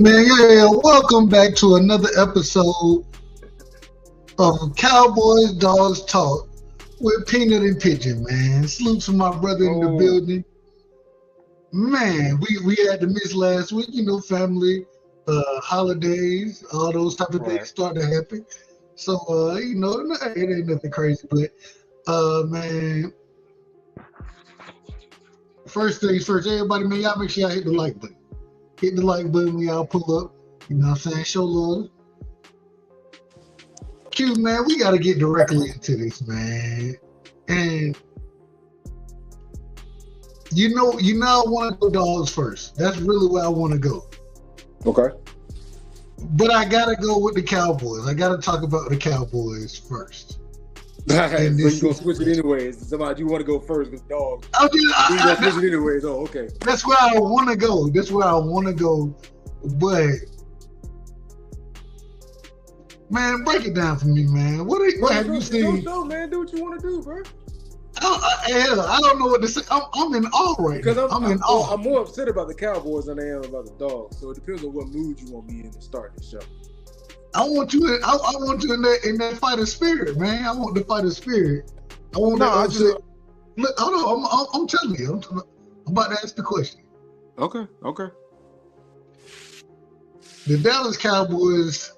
Man, yeah, welcome back to another episode of Cowboys Dogs Talk with Peanut and Pigeon, man. Salute to my brother in the Oh, building. Man, we had to miss last week, family, holidays, all those type of things right. start to happen. So, it ain't nothing crazy, but, man, first things first, everybody, man, y'all make sure y'all hit the like button. Hit the like button when y'all pull up, you know what I'm saying? Show love. Q, man, we got to get directly into this, man. And I want to go Dogs first. That's really where I want to go. Okay. But I gotta go with the Cowboys. I gotta talk about the Cowboys first. So And you this gonna is switch it anyways? Somebody you want to go first with Dawgs? I mean, You gonna switch it anyways? Oh, okay. that's where I want to go. That's where I want to go. But man, break it down for me, man. What have you seen? Show, man. Do what you want to do, bro. I don't know what to say. I'm in awe right Because now. I'm in awe. I'm more upset about the Cowboys than I am about the Dogs. So it depends on what mood you want me in to start the show. I want you. I want you in that fighter spirit, man. I want the fighter spirit. I want No, that I upset. just Look, hold on. I'm telling you. I'm about to ask the question. okay. The Dallas Cowboys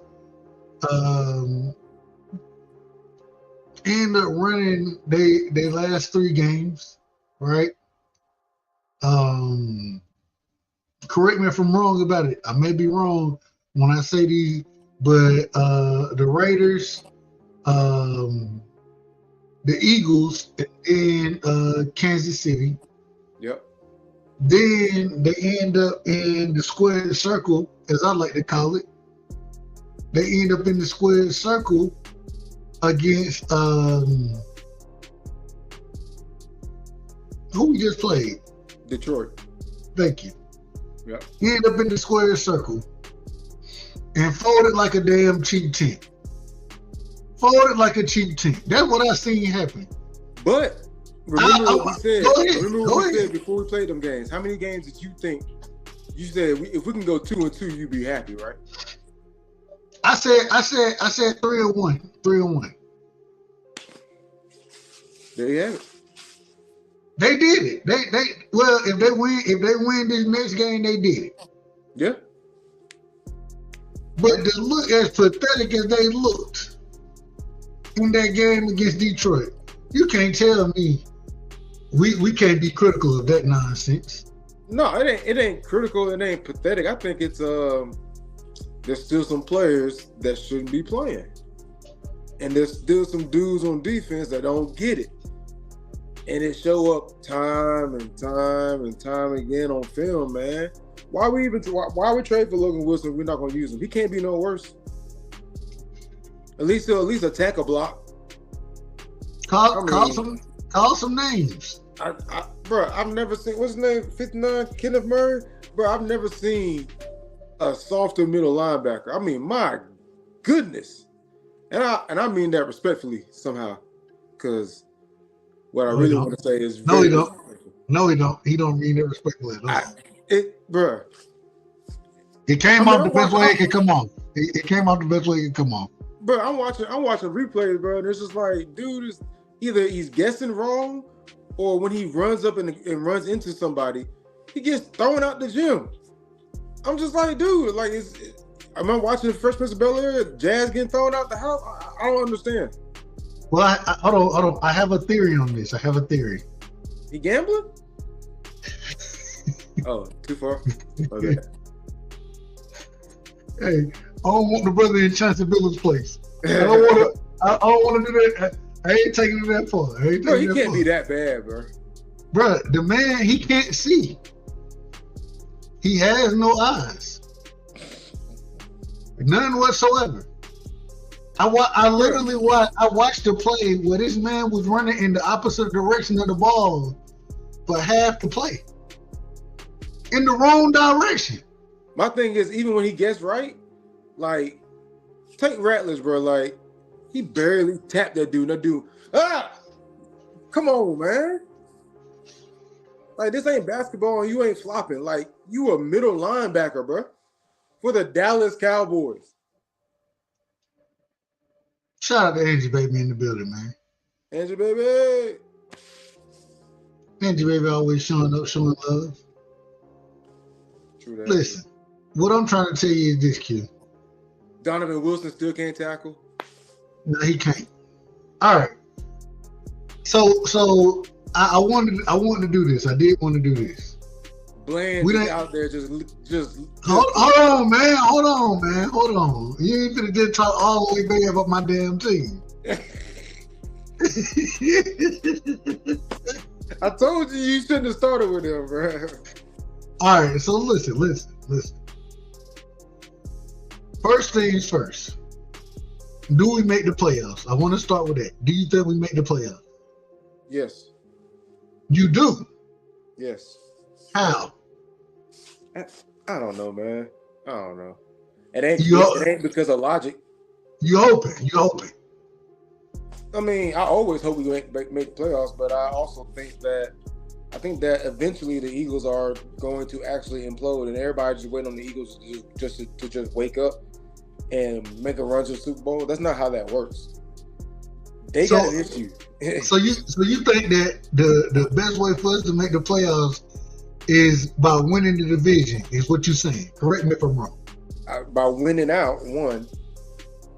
end up running they last three games, right? Correct me if I'm wrong about it. I may be wrong when I say these, but the Raiders, the Eagles, and Kansas City. Yep. Then they end up in the square circle, as I like to call it. They end up in the square circle against who we just played. Detroit. Thank you. Yep. He end up in the square circle and folded like a damn cheap tent. Folded like a cheap tent. That's what I seen happen. But remember what we said. Go ahead. Remember what we said before we played them games. How many games did you think? You said if we can go 2-2, you'd be happy, right? I said 3-1. 3-1. There you have it. They did it. They well, if they win this next game, they did it. Yeah. But to look as pathetic as they looked in that game against Detroit, you can't tell me we can't be critical of that nonsense. No, it ain't critical. It ain't pathetic. I think it's there's still some players that shouldn't be playing, and there's still some dudes on defense that don't get it, and it show up time and time again on film, man. Why we trade for Logan Wilson if we're not gonna use him? He can't be no worse. At least attack a block. Call some names. Bro, I've never seen what's his name, 59, Kenneth Murray. Bro, I've never seen a softer middle linebacker. I mean, my goodness, and I mean that respectfully somehow, because what I really want to say is no, he don't. No, he don't. He don't mean it respectfully at all. Bro, it came out the best way it could come on. It came out the best way it could come on. Bro, I'm watching replays, bro, and it's just like, dude is either he's guessing wrong, or when he runs up and runs into somebody, he gets thrown out the gym. I'm just like, dude, like, am I watching the Fresh Prince of Bel-Air, Jazz getting thrown out the house? I don't understand. Well, hold on. I have a theory on this. He gambling? Oh, too far? Okay. Hey, I don't want the brother in Chancellor Billups' place. I don't want to do that. I ain't taking it that far. Bro, he can't be that bad, bro. Bro, the man, he can't see. He has no eyes. None whatsoever. I watched the play where this man was running in the opposite direction of the ball for half the play. In the wrong direction. My thing is, even when he gets right, like, take Ratledge, bro. Like, he barely tapped that dude. That dude, come on, man. Like, this ain't basketball and you ain't flopping. Like, you a middle linebacker, bro. for the Dallas Cowboys. Shout out to Angie Baby in the building, man. Angie Baby. Angie Baby always showing up, showing love. True that. Listen, what I'm trying to tell you is this, Q. Donovan Wilson still can't tackle. No, he can't. All right. So I wanted to do this. I did want to do this. Bland is out there just hold on, man. Hold on. You ain't finna just talk all the way back about my damn team. I told you shouldn't have started with him, bro. All right, so listen. First things first. Do we make the playoffs? I want to start with that. Do you think we make the playoffs? Yes. You do? Yes. How? I don't know, man. I don't know. It ain't because of logic. You hoping. I mean, I always hope we make playoffs, but I also think that eventually the Eagles are going to actually implode, and everybody just waiting on the Eagles to just wake up and make a run to the Super Bowl. That's not how that works. They got an issue. so you think that the best way for us to make the playoffs is by winning the division? Is what you're saying? Correct me if I'm wrong. By winning out one,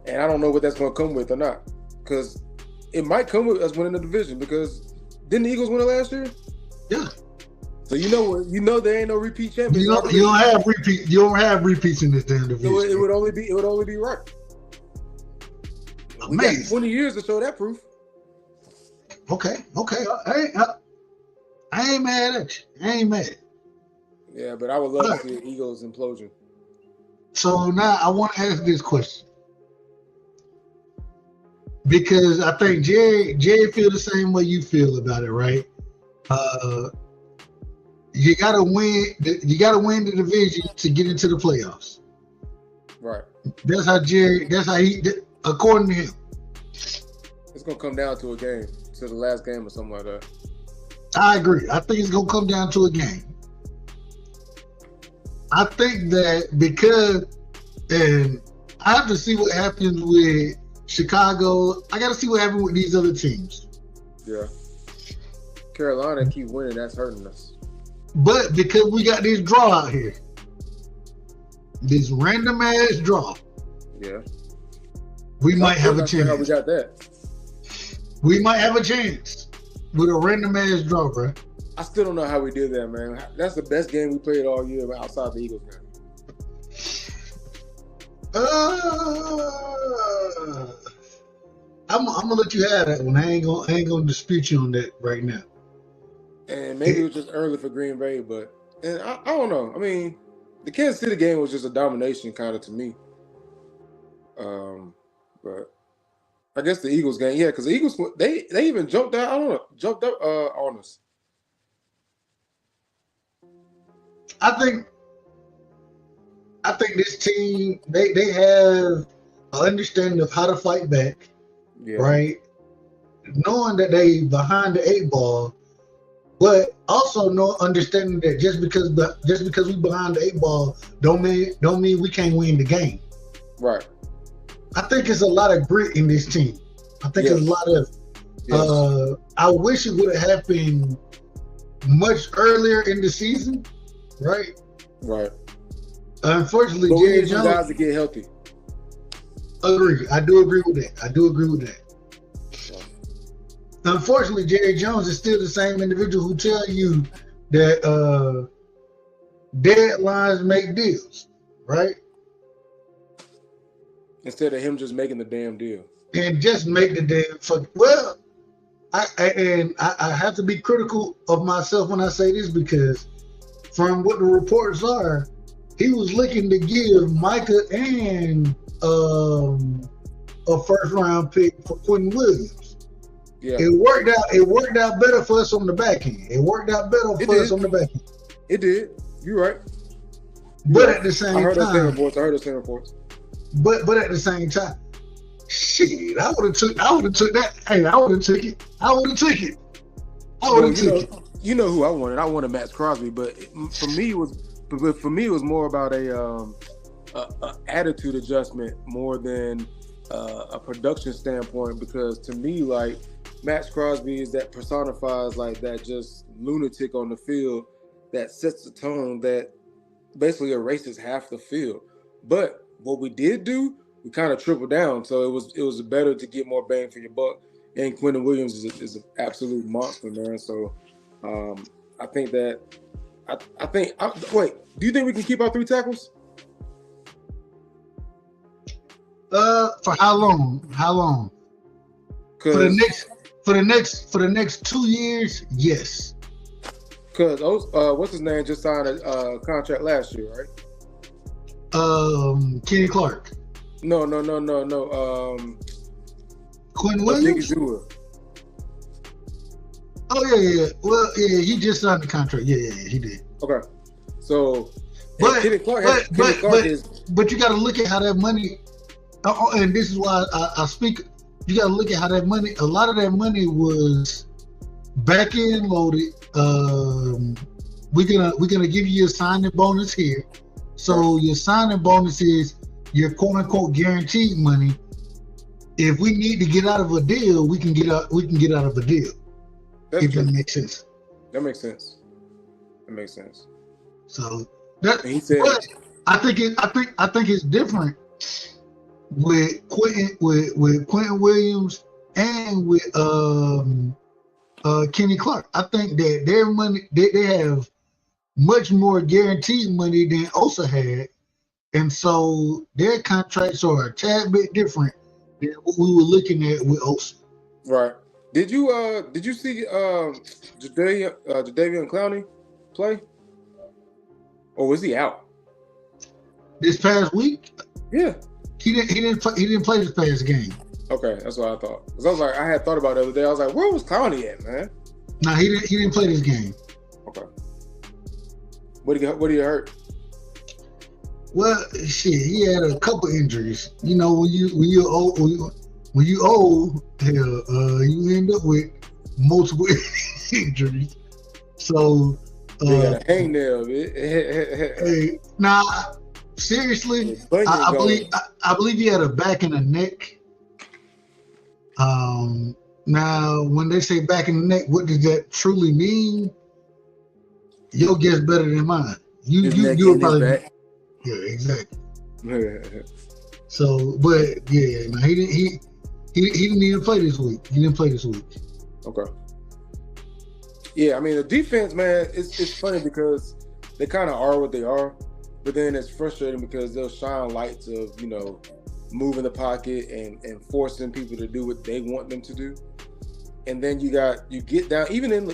and I don't know what that's going to come with or not, because it might come with us winning the division. Because didn't the Eagles win it last year? Yeah. So you know there ain't no repeat champions. You don't have repeat. You don't have repeats in this damn division. So it would only be right. We got 20 years to show that proof. Okay. I ain't mad at you. I ain't mad. Yeah, but I would love to see an Eagles implosion. So now I want to ask this question. Because I think Jerry feel the same way you feel about it, right? You gotta win the division to get into the playoffs. Right. That's how he, according to him. It's gonna come down to a game, to the last game or something like that. I agree. I think it's gonna come down to a game. I think that because, and I have to see what happens with Chicago. I got to see what happens with these other teams. Yeah. Carolina keep winning. That's hurting us. But because we got this draw out here, this random ass draw. Yeah. We might have a chance. How we got that? We might have a chance with a random ass draw, bro. I still don't know how we did that, man. That's the best game we played all year outside the Eagles game. I'm gonna let you have that one. I ain't gonna dispute you on that right now. And maybe it was just early for Green Bay, but I don't know. I mean, the Kansas City game was just a domination kind of to me. But I guess the Eagles game, yeah, because the Eagles they even jumped up on us. I think this team they have an understanding of how to fight back, right? Knowing that they behind the 8 ball, but also understanding that just because we behind the 8 ball don't mean we can't win the game. Right. I think it's a lot of grit in this team. I think it's a lot of. I wish it would have happened much earlier in the season. Right. Right. Unfortunately, but Jerry we need Jones guys to get healthy. Agree. I do agree with that. Unfortunately, Jerry Jones is still the same individual who tell you that deadlines make deals, right? Instead of him just making the damn deal. And just make the damn fuck. Well, I have to be critical of myself when I say this because from what the reports are, he was looking to give Micah and a first round pick for Quentin Williams. Yeah. It worked out better for us on the back end. It did. You're right. But at the same time, I heard those same reports. But at the same time, shit, I would have took that. Hey, I would have took it. You know who I wanted. I wanted Max Crosby, but for me it was more about a a attitude adjustment more than a production standpoint. Because to me, like Max Crosby is that personifies like that just lunatic on the field that sets the tone that basically erases half the field. But what we did do, we kind of tripled down. So it was better to get more bang for your buck. And Quentin Williams is an absolute monster, man. So I think that wait, do you think we can keep our 3 tackles? For how long? How long? For the next 2 years, yes. Because what's his name just signed a contract last year, right? Kenny Clark. No. Quentin Williams. Oh yeah. Well, yeah, he just signed the contract. Yeah, he did. Okay. So, but you got to look at how that money. And this is why I speak. You got to look at how that money. A lot of that money was back end loaded. We're gonna give you a signing bonus here. So your signing bonus is your quote unquote guaranteed money. If we need to get out of a deal, we can get out of a deal. That's if true. that makes sense. That makes sense. So that and he said, I think it's different with Quentin Williams and with Kenny Clark. I think that their money they have much more guaranteed money than Osa had, and so their contracts are a tad bit different than what we were looking at with Osa. Right. Did you see Jadeveon Clowney play, or was he out this past week? Yeah, he didn't play this past game. Okay, that's what I thought. Because I was like, I had thought about it the other day. I was like, where was Clowney at, man? No, he didn't play this game. Okay. What did he hurt? Well, shit, he had a couple injuries. You know, when you old, hell, you end up with multiple injuries. So, they got a hangnail, man. Nah, seriously, I believe he had a back and a neck. Now, when they say back in the neck, what does that truly mean? Your guess better than mine. You probably back. Yeah, exactly. So, but yeah, no, he didn't even play this week. He didn't play this week. Okay. Yeah, I mean the defense, man, it's funny because they kind of are what they are, but then it's frustrating because they'll shine lights of moving the pocket and forcing people to do what they want them to do. And then you get down, even at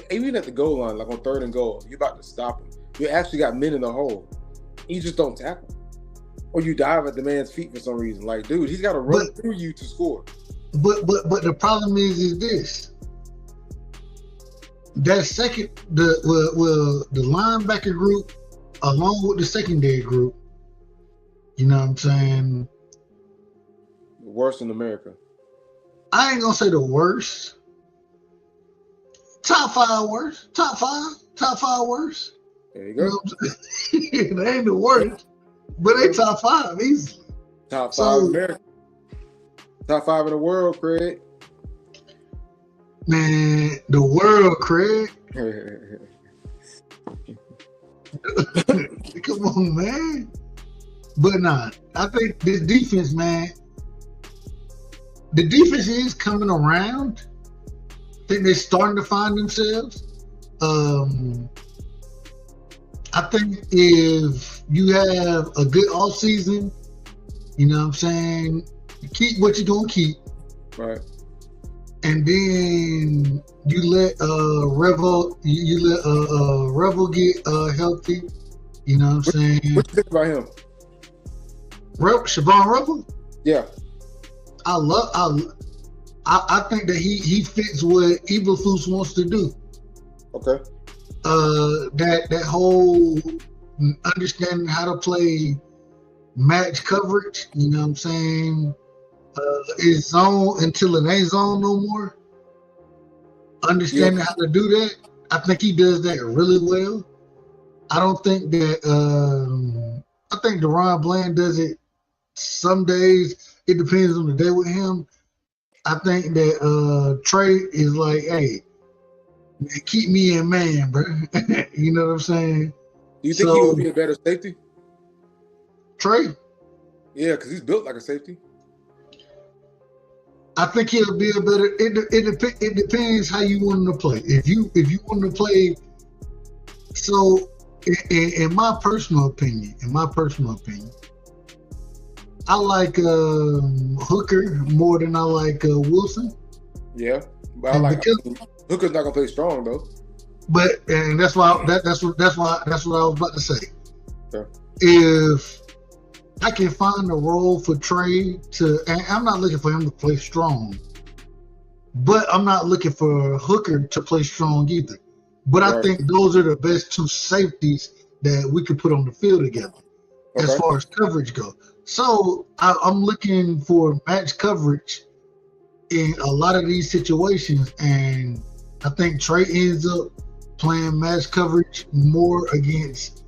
the goal line, like on 3rd and goal, you're about to stop them. You actually got men in the hole. You just don't tackle. Or you dive at the man's feet for some reason. Like, dude, he's got to run through you to score. But the problem is this. That the linebacker group, along with the secondary group, you know what I'm saying? The worst in America. I ain't gonna say the worst. Top 5 worst. Top five worst. There you go. They ain't the worst, but they top 5 easily. Top 5 in America. Top 5 in the world, Craig. Man, the world, Craig. Come on, man. But nah, I think this defense, man, the defense is coming around. I think they're starting to find themselves. I think if you have a good offseason, you know what I'm saying, keep what you're going to keep. Right. And then you let Revel get healthy. You know what I'm saying? What you think about him? Siobhan Revel? Yeah. I think that he fits what Eberflus wants to do. Okay. That whole understanding how to play match coverage, you know what I'm saying? Is zone until it ain't zone no more. Understanding how to do that. I think he does that really well. I don't think that I think Deron Bland does it some days. It depends on the day with him. I think that Trey is like, hey, keep me in man, bro. You know what I'm saying? Do you think he would be a better safety? Trey? Yeah, because he's built like a safety. I think he'll be a better. It depends how you want him to play. If you want him to play, so in my personal opinion, I like Hooker more than I like Wilson. Yeah, but Hooker's not gonna play strong though. And that's why that's what I was about to say. Yeah. If I can find a role for Trey and I'm not looking for him to play strong, but I'm not looking for Hooker to play strong either. But right. I think those are the best two safeties that we could put on the field together as far as coverage goes. So I'm looking for match coverage in a lot of these situations, and I think Trey ends up playing match coverage more against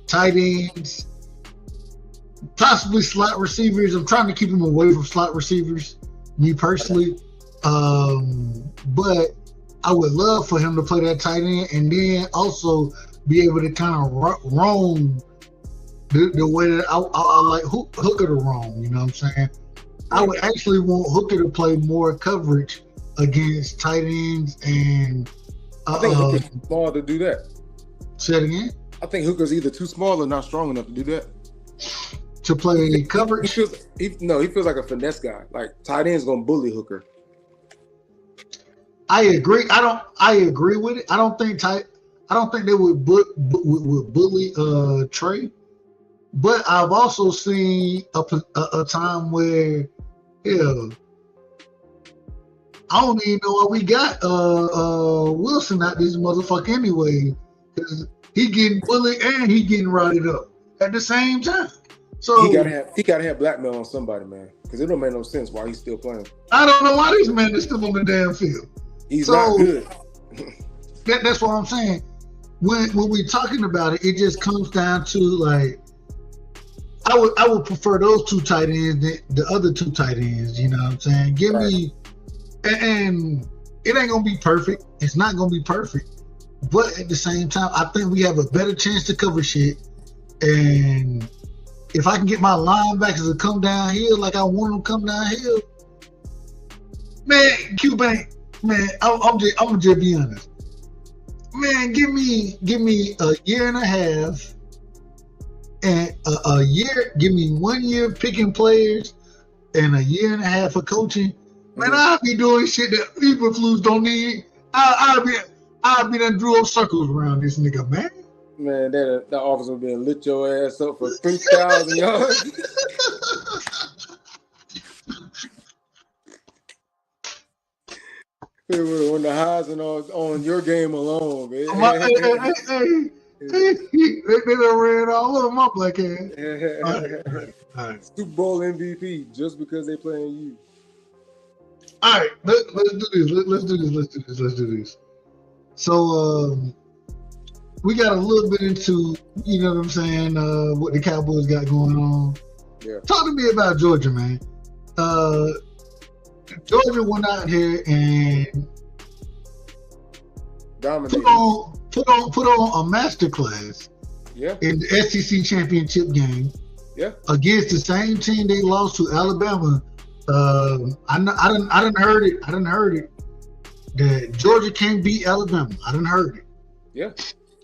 tight ends, possibly slot receivers. I'm trying to keep him away from slot receivers, me personally. But I would love for him to play that tight end and then also be able to kind of roam the way that I like Hooker to roam. You know what I'm saying? I would actually want Hooker to play more coverage against tight ends and. I think Hooker's too small to do that. Say it again? I think Hooker's either too small or not strong enough to do that. To play coverage? He feels like a finesse guy. Like tight end's gonna bully Hooker. I agree. I agree with it. I don't think they would bully Trey. But I've also seen a time where, I don't even know why we got Wilson out this motherfucker anyway, because he getting bullied and he getting rotted up at the same time. So he gotta have blackmail on somebody, man, because it don't make no sense why he's still playing. I don't know why this man is still on the damn field. He's not good. That's what I'm saying. When we talking about it, it just comes down to like I would prefer those two tight ends than the other two tight ends. You know what I'm saying? Give me. And it ain't gonna be perfect. It's not gonna be perfect. But at the same time, I think we have a better chance to cover shit. And if I can get my linebackers to come downhill like I want them to come downhill, man, Q-Bank, man, I'm just be honest. Man, give me a year and a half and a year. Give me 1 year picking players and a year and a half of coaching. Man, I'll be doing shit that people flus don't need. I'll be done drew up circles around this nigga, man. Man, that officer been lit your ass up for 3,000 yards. When the highs and on your game alone, man. They done ran all over my black ass. All right. Super Bowl MVP just because they playing you. All right, let's do this. So we got a little bit into, you know what I'm saying, what the Cowboys got going on. Yeah. Talk to me about Georgia, man. Georgia went out here and dominated. Put on a masterclass. Yeah. In the SEC championship game. Yeah. Against the same team they lost to, Alabama. I done heard it that Georgia can't beat Alabama. I done heard it. Yeah.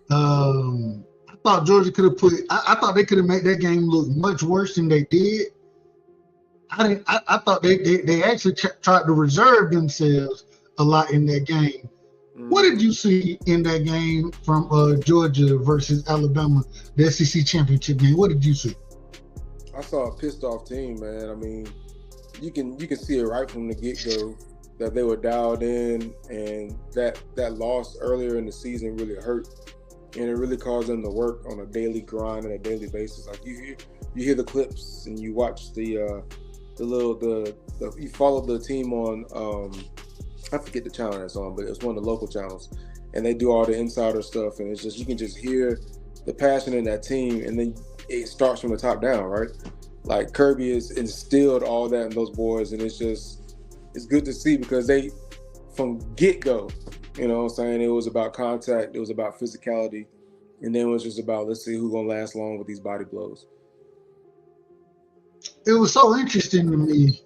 I thought Georgia could have I thought they could have made that game look much worse than they did. I thought they actually tried to reserve themselves a lot in that game. What did you see in that game from Georgia versus Alabama, the SEC championship game? What did you see? I saw a pissed off team, man. I mean, you can see it right from the get-go that they were dialed in, and that loss earlier in the season really hurt, and it really caused them to work on a daily grind and a daily basis. Like you hear the clips and you watch you follow the team on I forget the channel that's on, but it's one of the local channels, and they do all the insider stuff, and it's just you can just hear the passion in that team, and then it starts from the top down, right? Like Kirby has instilled all that in those boys, and it's good to see because they, from get-go, you know what I'm saying, it was about contact, it was about physicality, and then it was just about, let's see who's going to last long with these body blows. It was so interesting to me.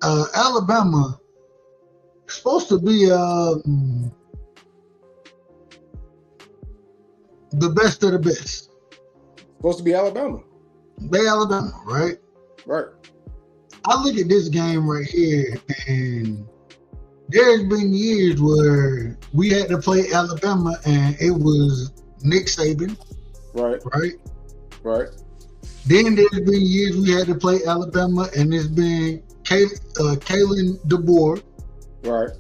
Alabama supposed to be the best of the best. Supposed to be Alabama. They Alabama, right? Right. I look at this game right here, and there's been years where we had to play Alabama, and it was Nick Saban. Right. Right? Right. Then there's been years we had to play Alabama, and it's been Kalen DeBoer. Right.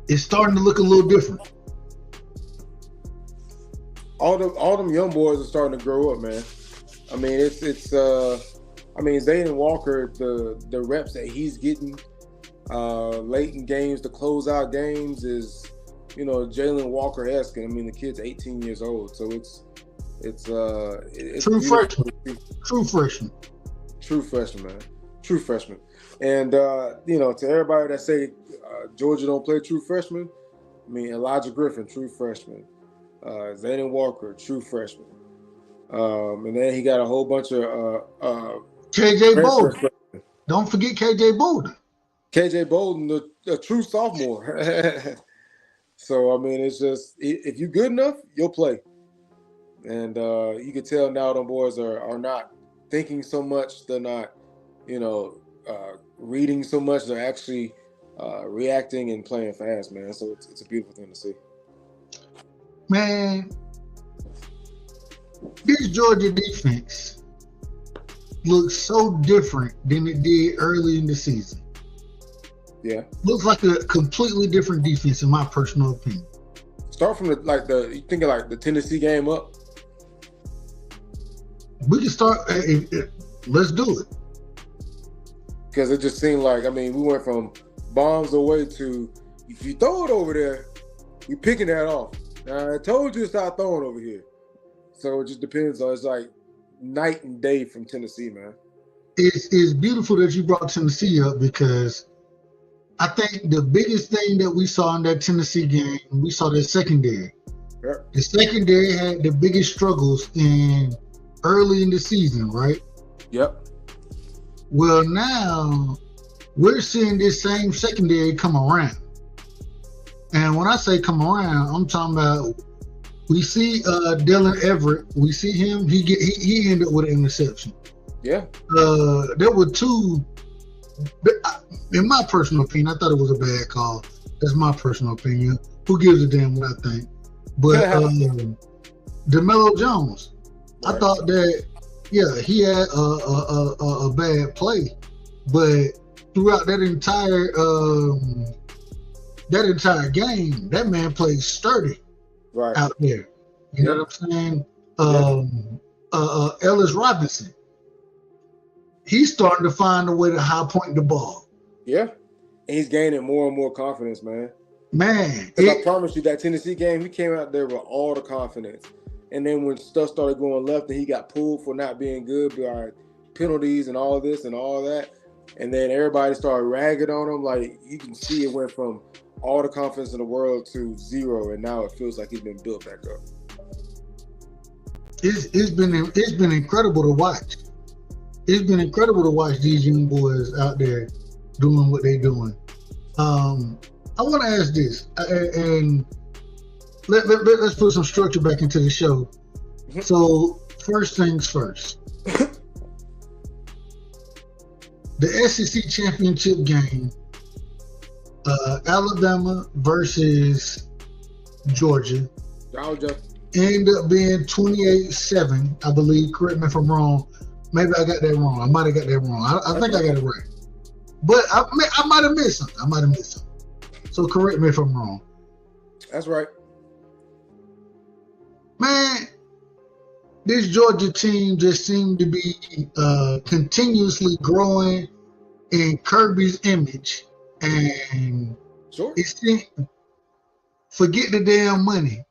It's starting to look a little different. All them young boys are starting to grow up, man. I mean, it's I mean, Zayden Walker, the reps that he's getting late in games to close out games is, you know, Jalen Walker-esque. I mean, the kid's 18 years old, so it's true freshman. True freshman, man. True freshman. And you know, to everybody that say Georgia don't play true freshman, I mean, Elijah Griffin, true freshman. Zayden Walker, true freshman. And then he got a whole bunch of KJ Bolden. Don't forget KJ Bolden. KJ Bolden, the true sophomore. So I mean, it's just, if you're good enough, you'll play. And you can tell now them boys are not thinking so much. They're not, you know, reading so much. They're actually reacting and playing fast, man. So it's a beautiful thing to see. Man, this Georgia defense looks so different than it did early in the season. Yeah. Looks like a completely different defense, in my personal opinion. Start from you thinking like the Tennessee game up? We can start. Let's do it. Because it just seemed like, I mean, we went from bombs away to, if you throw it over there, you're picking that off. I told you to stop throwing over here. So it just depends on, it's like night and day from Tennessee, man. It's beautiful that you brought Tennessee up, because I think the biggest thing that we saw in that Tennessee game, we saw the secondary. Yep. The secondary had the biggest struggles early in the season, right? Yep. Well, now we're seeing this same secondary come around. And when I say come around, I'm talking about, we see Dylan Everett. We see him. He ended with an interception. Yeah. There were two. In my personal opinion, I thought it was a bad call. That's my personal opinion. Who gives a damn what I think? But DeMelo Jones, right. I thought that, yeah, he had a bad play, but throughout that entire game, that man played sturdy out there. You know what I'm saying? Ellis Robinson, he's starting to find a way to high point the ball. Yeah, and he's gaining more and more confidence, man. Man, I promise you, that Tennessee game, he came out there with all the confidence. And then when stuff started going left and he got pulled for not being good by penalties and all this and all that, and then everybody started ragging on him, like, you can see it went from all the confidence in the world to zero, and now it feels like he's been built back up. It's been incredible to watch. It's been incredible to watch these young boys out there doing what they're doing. I want to ask this, and let's put some structure back into the show. Mm-hmm. So, first things first. The SEC championship game, Alabama versus Georgia, ended up being 28-7, I believe. Correct me if I'm wrong. Maybe I got that wrong. I might have got that wrong. I think I got it right. But I might have missed something. So correct me if I'm wrong. That's right. Man, this Georgia team just seemed to be continuously growing in Kirby's image. And sure. Forget the damn money.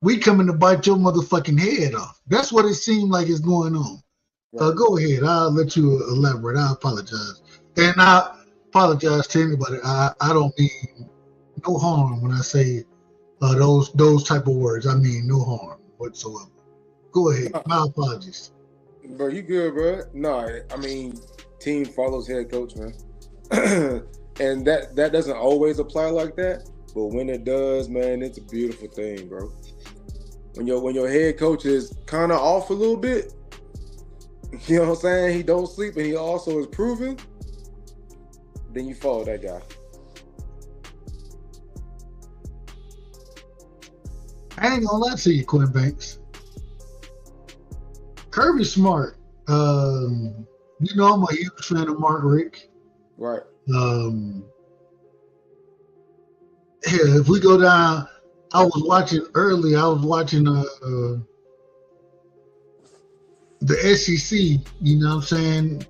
we coming to bite your motherfucking head off. That's what it seemed like is going on. Right. Go ahead. I'll let you elaborate. I apologize. And I apologize to anybody. I don't mean no harm when I say those type of words. I mean no harm whatsoever. Go ahead. My apologies. Bro, you good, bro? No, I mean, team follows head coach, man. And that doesn't always apply like that, but when it does, man, it's a beautiful thing, bro. When your head coach is kind of off a little bit, you know what I'm saying? He don't sleep and he also is proven, then you follow that guy. I ain't gonna lie to you, Quinn Banks. Kirby Smart. I'm a huge fan of Mark Richt. Right. If we go down, I was watching the SEC. You know what I'm saying?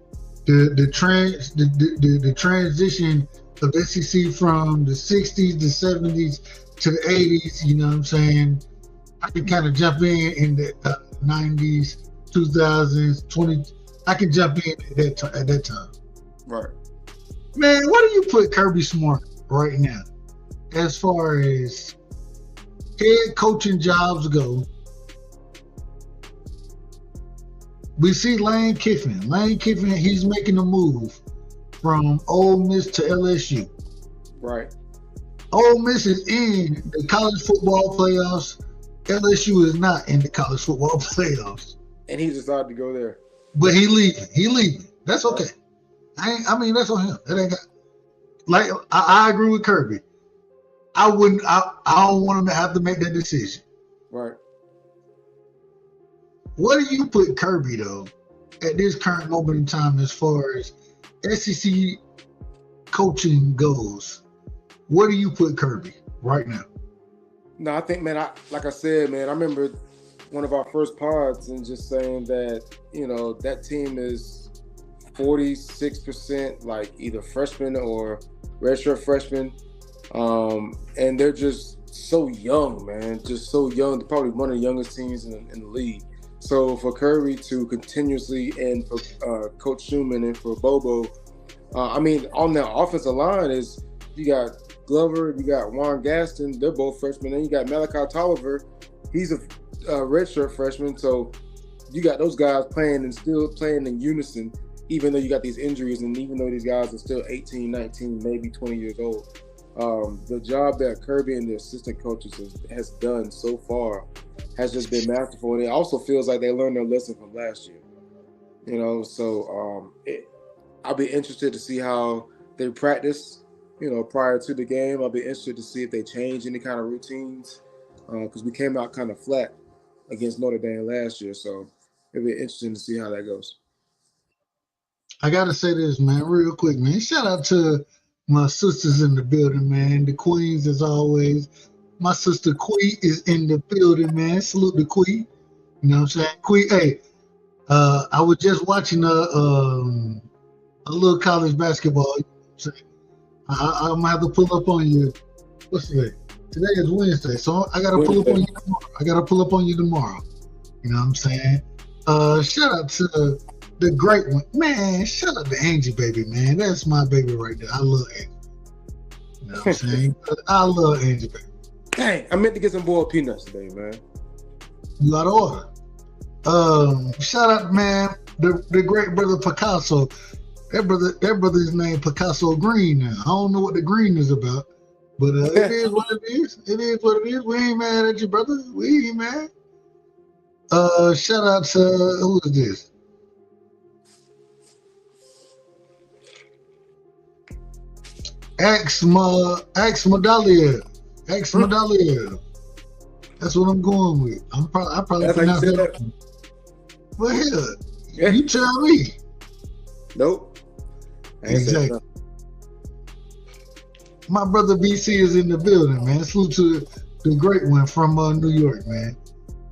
The transition of the SEC from the 60s, the 70s to the 80s. You know what I'm saying? I can kind of jump in the 90s, 2000s, 20. I can jump in at that time. Right. Man, where do you put Kirby Smart right now as far as head coaching jobs go? We see Lane Kiffin. He's making a move from Ole Miss to LSU. Right. Ole Miss is in the college football playoffs. LSU is not in the college football playoffs. And he decided to go there. But he leaving. That's okay. I mean, that's on him. That ain't got, I agree with Kirby. I don't want him to have to make that decision. Right. What do you put Kirby, though, at this current moment in time as far as SEC coaching goes? Where do you put Kirby right now? No, I think, man, like I said, man, I remember one of our first pods and just saying that, that team is 46% like either freshmen or redshirt freshmen. And they're just so young, man, just so young. Probably one of the youngest teams in the league. So for Kirby to continuously, and for Coach Schumann and for Bobo, on the offensive line is you got Glover, you got Juan Gaston, they're both freshmen. Then you got Malachi Tolliver, he's a redshirt freshman. So you got those guys playing and still playing in unison, even though you got these injuries and even though these guys are still 18, 19, maybe 20 years old. The job that Kirby and the assistant coaches has done so far has just been masterful. And it also feels like they learned their lesson from last year. So I'll be interested to see how they practice, prior to the game. I'll be interested to see if they change any kind of routines because we came out kind of flat against Notre Dame last year. So it'll be interesting to see how that goes. I got to say this, man, real quick, man. Shout out to my sisters in the building, man. The queens, as always. My sister Quee is in the building, man. Salute to Quee. You know what I'm saying? Quee, hey, I was just watching a little college basketball. You know what I'm saying? I'm going to have to pull up on you. What's today? Today is Wednesday, so I got to pull up on you tomorrow. You know what I'm saying? Shout out to the great one. Man, shout out to Angie, baby, man. That's my baby right there. I love Angie. You know what I'm saying? I love Angie, baby. Dang, I meant to get some boiled peanuts today, man. You got to order. Shout out, man, the great brother Picasso. That brother's named Picasso Green now. I don't know what the green is about, but it is what it is. It is what it is. We ain't mad at you, brother. We ain't mad. Shout out to who is this? Ax Medalia. That's what I'm going with. I probably pronounce that. Well, hell, you tell me. Nope. Exactly. My brother BC is in the building, man. Salute to the great one from New York, man.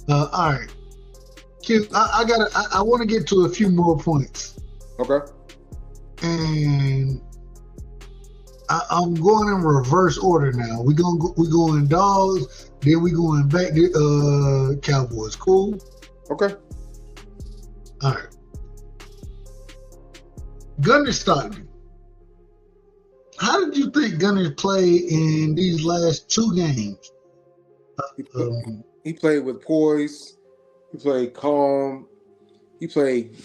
All right, Q, I want to get to a few more points. Okay. And I'm going in reverse order now. We going Dawgs, then we going back to Cowboys. Cool. Okay. All right. Gunner Stockton. How did you think Gunner played in these last 2 games? He played with poise. He played calm. He played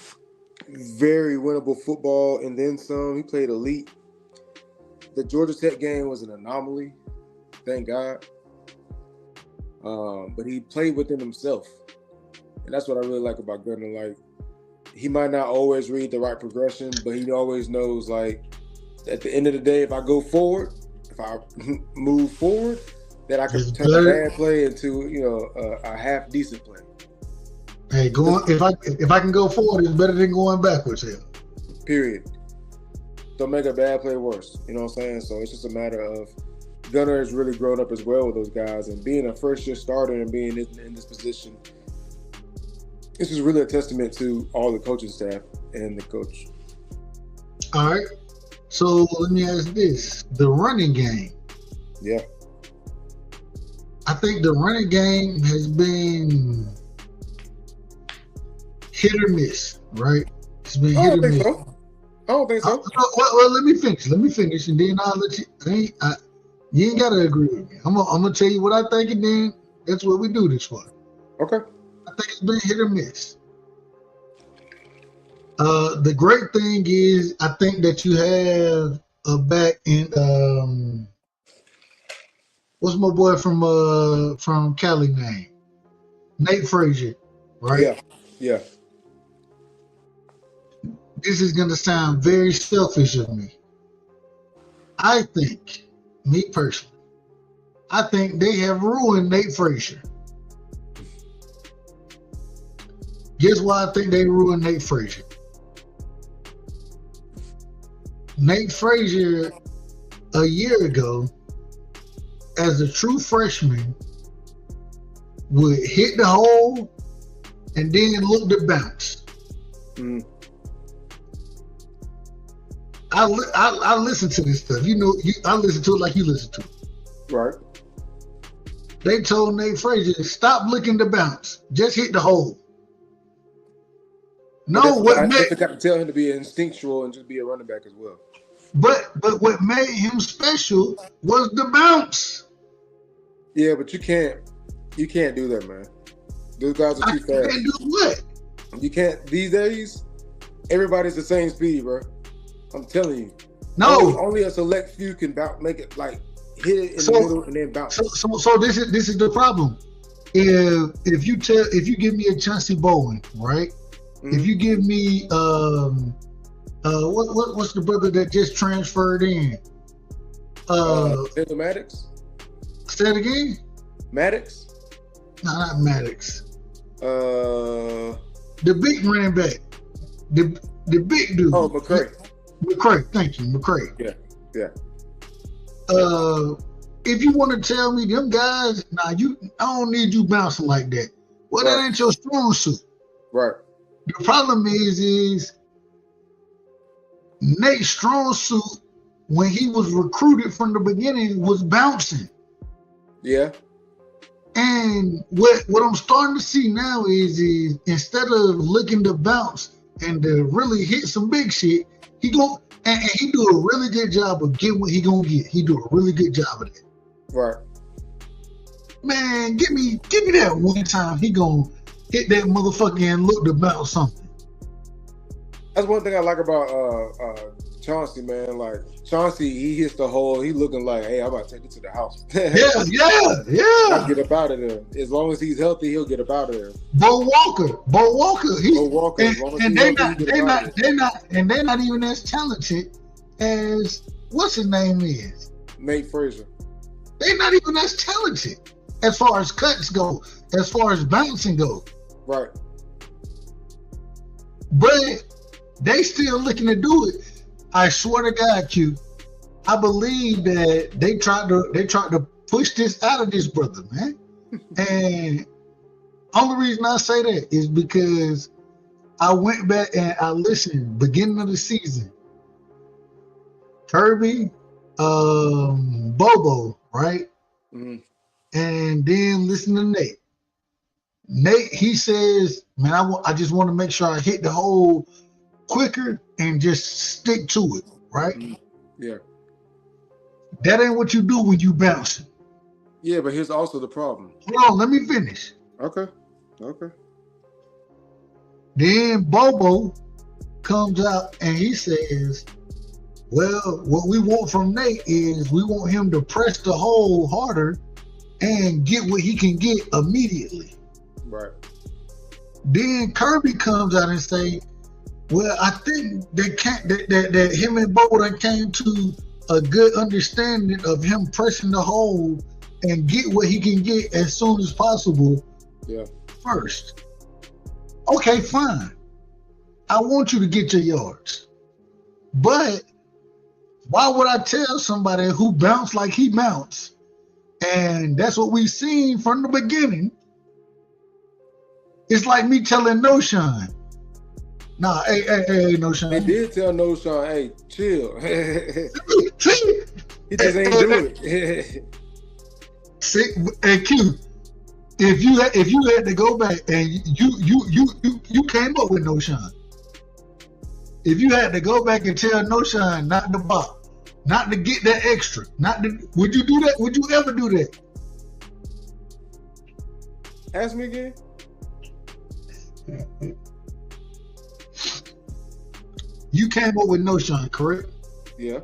very winnable football and then some. He played elite. The Georgia Tech game was an anomaly, thank God. But he played within himself. And that's what I really like about Gunner. Like, he might not always read the right progression, but he always knows, like, at the end of the day, if I go forward, if I move forward, that I can turn a bad play into, a half decent play. Hey, if I can go forward, it's better than going backwards here. Period. Don't make a bad play worse. You know what I'm saying? So it's just a matter of Gunner has really grown up as well with those guys, and being a first-year starter and being in this position, this is really a testament to all the coaching staff and the coach. All right. So let me ask this: the running game. Yeah. I think the running game has been hit or miss, right? It's been hit or miss. I don't think so. Well, let me finish, and then I'll let you. You ain't gotta agree with me. I'm gonna tell you what I think, and then that's what we do this for. Okay. I think it's been hit or miss. The great thing is, I think that you have a back in what's my boy from Cali name? Nate Frazier, right? Yeah. This is gonna sound very selfish of me. I think, me personally, I think they have ruined Nate Frazier. Guess why I think they ruined Nate Frazier? Nate Frazier, a year ago, as a true freshman, would hit the hole and then look to bounce. Mm. I listen to this stuff. I listen to it like you listen to it. Right. They told Nate Frazier, stop looking to bounce. Just hit the hole. They forgot to tell him to be instinctual and just be a running back as well. But what made him special was the bounce. Yeah, but you can't do that, man. Those guys are too fast. You can't do what? You can't. These days, everybody's the same speed, bro. I'm telling you. No. Only a select few can make it, like, hit it in the middle and then bounce. So this is the problem. If you give me a Chauncey Bowen, right? Mm-hmm. If you give me what's the brother that just transferred in? Taylor Maddox. Say it again. Maddox. No, not Maddox. The big running back. The big dude. Oh, McCray. McCray, thank you, McCray. Yeah. If you want to tell me them guys, I don't need you bouncing like that. Well, right. That ain't your strong suit. Right. The problem is Nate's strong suit when he was recruited from the beginning was bouncing. Yeah. And what I'm starting to see now is instead of looking to bounce and to really hit some big shit, he do a really good job of getting what he gonna get. He do a really good job of that. Right. Man, give me that one time he gonna hit that motherfucker and look to bounce something. That's one thing I like about Chauncey, man. Like, Chauncey, he hits the hole. He looking like, hey, I'm about to take it to the house. Yeah. I'll get up out of there. As long as he's healthy, he'll get up out of there. Bo Walker. And they're not even as talented as what's his name is. Nate Frazier. They're not even as talented as far as cuts go, as far as bouncing go. Right. But they still looking to do it. I swear to God, Q, I believe that they tried to push this out of this brother, man. And only reason I say that is because I went back and I listened beginning of the season. Kirby, Bobo, right? Mm-hmm. And then listen to Nate. Nate, he says, man, I just want to make sure I hit the hole quicker and just stick to it, right? Mm-hmm. Yeah. That ain't what you do when you bouncing. Yeah, but here's also the problem. Hold on, let me finish. Okay. Then Bobo comes out and he says, well, what we want from Nate is we want him to press the hole harder and get what he can get immediately. Right. Then Kirby comes out and say, well, I think that him and Bobo done came to a good understanding of him pressing the hole and get what he can get as soon as possible. Yeah. First. Okay, fine. I want you to get your yards. But why would I tell somebody who bounced like he bounced? And that's what we've seen from the beginning. It's like me telling No Shine. Nah, hey, No Shine. They did tell No Shine, hey, chill. He just ain't doing it. See, and Q, if you had to go back and you came up with No Shine. If you had to go back and tell No Shine not to bop, not to get that extra, would you do that? Would you ever do that? Ask me again. You came up with No Shine, correct? Yeah.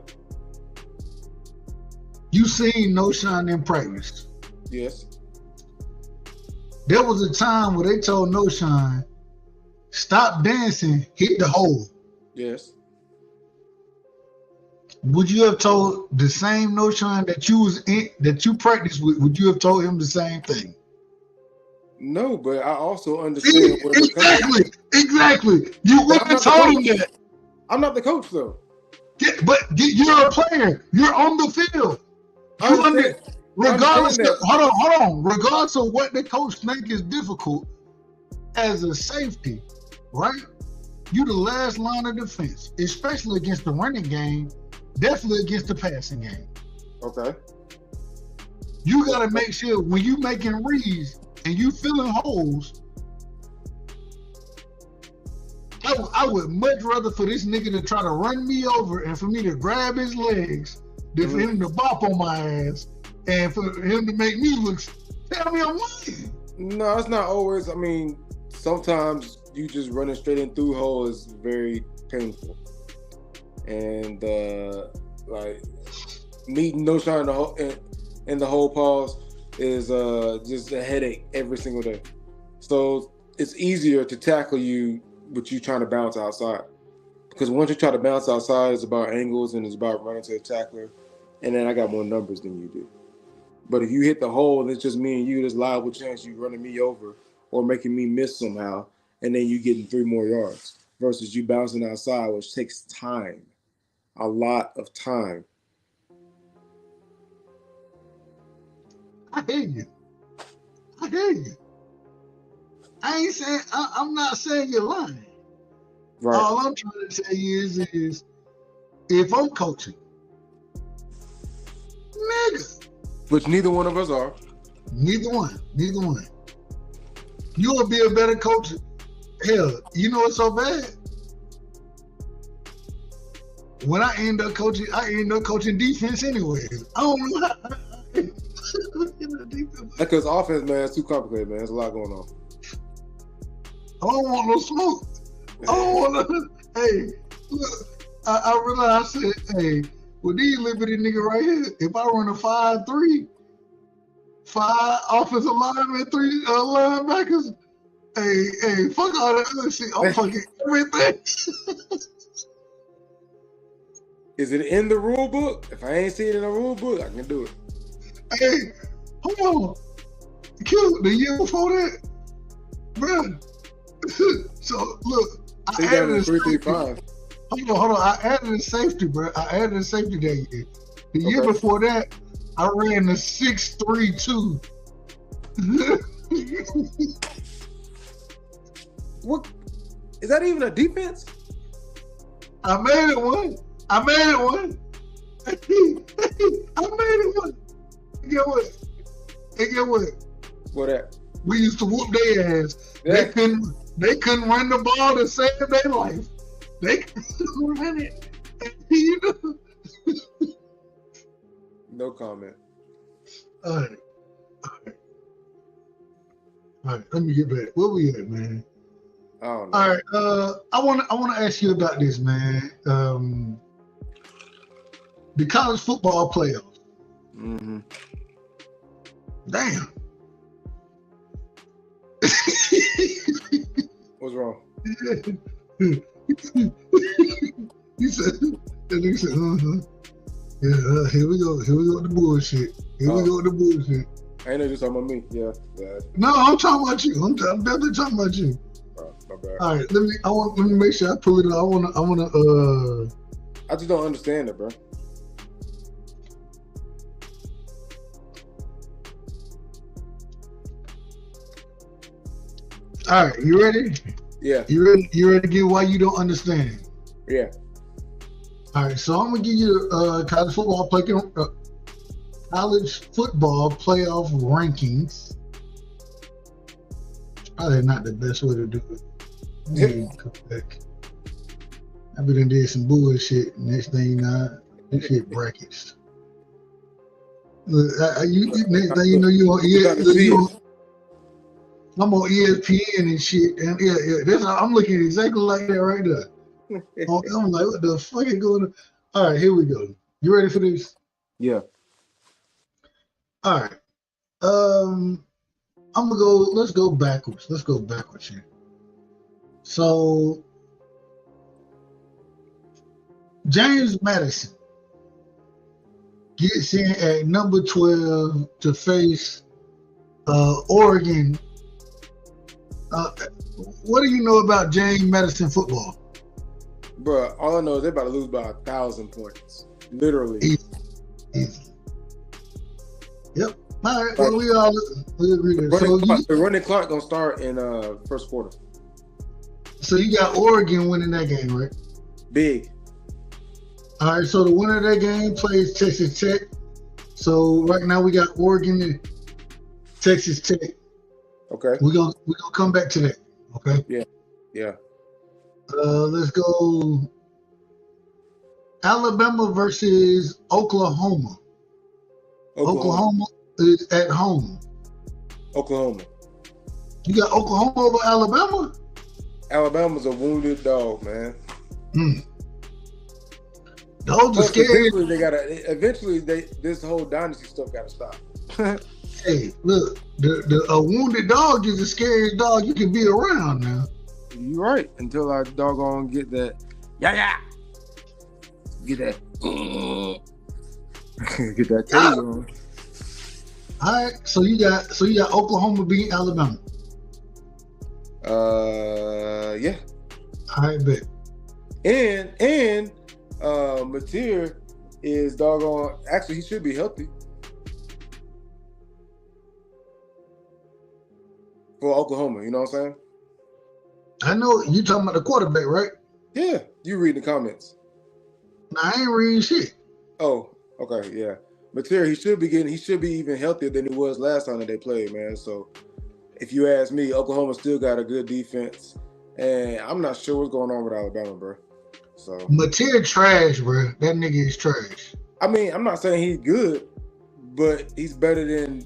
You seen No Shine in practice. Yes. There was a time where they told No Shine, stop dancing, hit the hole. Yes. Would you have told the same No Shine that you practiced with? Would you have told him the same thing? No, but I also understand where the coach. Exactly. You wouldn't have told him that. I'm not the coach, though. Yeah, but you're a player. You're on the field. Regardless of, hold on. Regardless of what the coach think is difficult, as a safety, right? You the last line of defense, especially against the running game, definitely against the passing game. Okay. You got to make sure when you making reads and you filling holes, I would much rather for this nigga to try to run me over and for me to grab his legs than for him to bop on my ass and for him to make me look, tell me I'm lying. No, it's not always. I mean, sometimes you just running straight in through hole is very painful. And like meeting No Shine in the whole pause is just a headache every single day. So it's easier to tackle you with you trying to bounce outside. Because once you try to bounce outside, it's about angles and it's about running to the tackler. And then I got more numbers than you do. But if you hit the hole and it's just me and you, there's liable chance you running me over or making me miss somehow, and then you getting 3 more yards versus you bouncing outside, which takes time, a lot of time. I hear you. I ain't saying, I'm not saying you're lying. Right. All I'm trying to tell you is if I'm coaching, nigga. Which neither one of us are. Neither one. You will be a better coach. Hell, you know what's so bad? When I end up coaching defense anyways. I don't know how. Because offense, man, it's too complicated, man. There's a lot going on. I don't want no smoke. I don't want no. Hey, look, I realized, I said, hey, with these liberty nigga right here, if I run a 5-3, 5 offensive linemen, 3 linebackers, hey, fuck all that other shit. I'm fucking everything. Is it in the rule book? If I ain't seen it in the rule book, I can do it. Hey, hold on. Q, the year before that, bro. So look, I added a 3-3-5. Hold on. I added a safety, bro. I added a safety that year. The year before that, I ran the 6-3-2. What? Is that even a defense? I made it one. I made it one. Get what? Hey, get what? What that? We used to whoop their ass. Yeah. They couldn't run the ball to save their life. They couldn't run it. You know? No comment. All right. Let me get back. Where we at, man? I don't know. All right. I wanna ask you about this, man. The college football playoffs. Mm-hmm. Damn. What's wrong? He said, yeah, here we go with the bullshit. Here we go with the bullshit. I ain't know just talking about me. Yeah. No, I'm talking about you. I'm definitely talking about you. My bad. All right, let me make sure I pull it up. I just don't understand it, bro. All right, you ready? Yeah. You ready to get why you don't understand? Yeah. All right, so I'm gonna give you college football playoff rankings. Probably not the best way to do it. Come back. I been did some bullshit. Next thing you know, this shit brackets. Look, next thing you know, I'm on ESPN and shit, and I'm looking exactly like that right there. I'm like, what the fuck is going on? All right, here we go. You ready for this? Yeah. All right. I'm gonna go. Let's go backwards. Here. So, James Madison gets in at number 12 to face Oregon. What do you know about James Madison football? Bro, all I know is they're about to lose by 1,000 points. Literally. Easy. Yep. All right. Well, we agree there. The running clock gonna start in first quarter. So you got Oregon winning that game, right? Big. All right. So the winner of that game plays Texas Tech. So right now we got Oregon and Texas Tech. Okay. We're gonna come back to that. Okay. Yeah. Let's go. Alabama versus Oklahoma. Oklahoma is at home. Oklahoma. You got Oklahoma over Alabama? Alabama's a wounded dog, man. Those are scary. Eventually, this whole dynasty stuff got to stop. Hey, look, a wounded dog is the scariest dog you can be around now. You're right. Until our doggone get that, get that, get that taser on. All right, so you got Oklahoma beating Alabama. Yeah. All right, bet. And Mateer is doggone. Actually, he should be healthy for Oklahoma. You know what I'm saying? I know you talking about the quarterback, right? Yeah. You read the comments. Nah, I ain't reading shit. Oh, okay, yeah. Mateer, he should be even healthier than he was last time that they played, man. So, if you ask me, Oklahoma still got a good defense, and I'm not sure what's going on with Alabama, bro. So Mateer trash, bro. That nigga is trash. I mean, I'm not saying he's good, but he's better than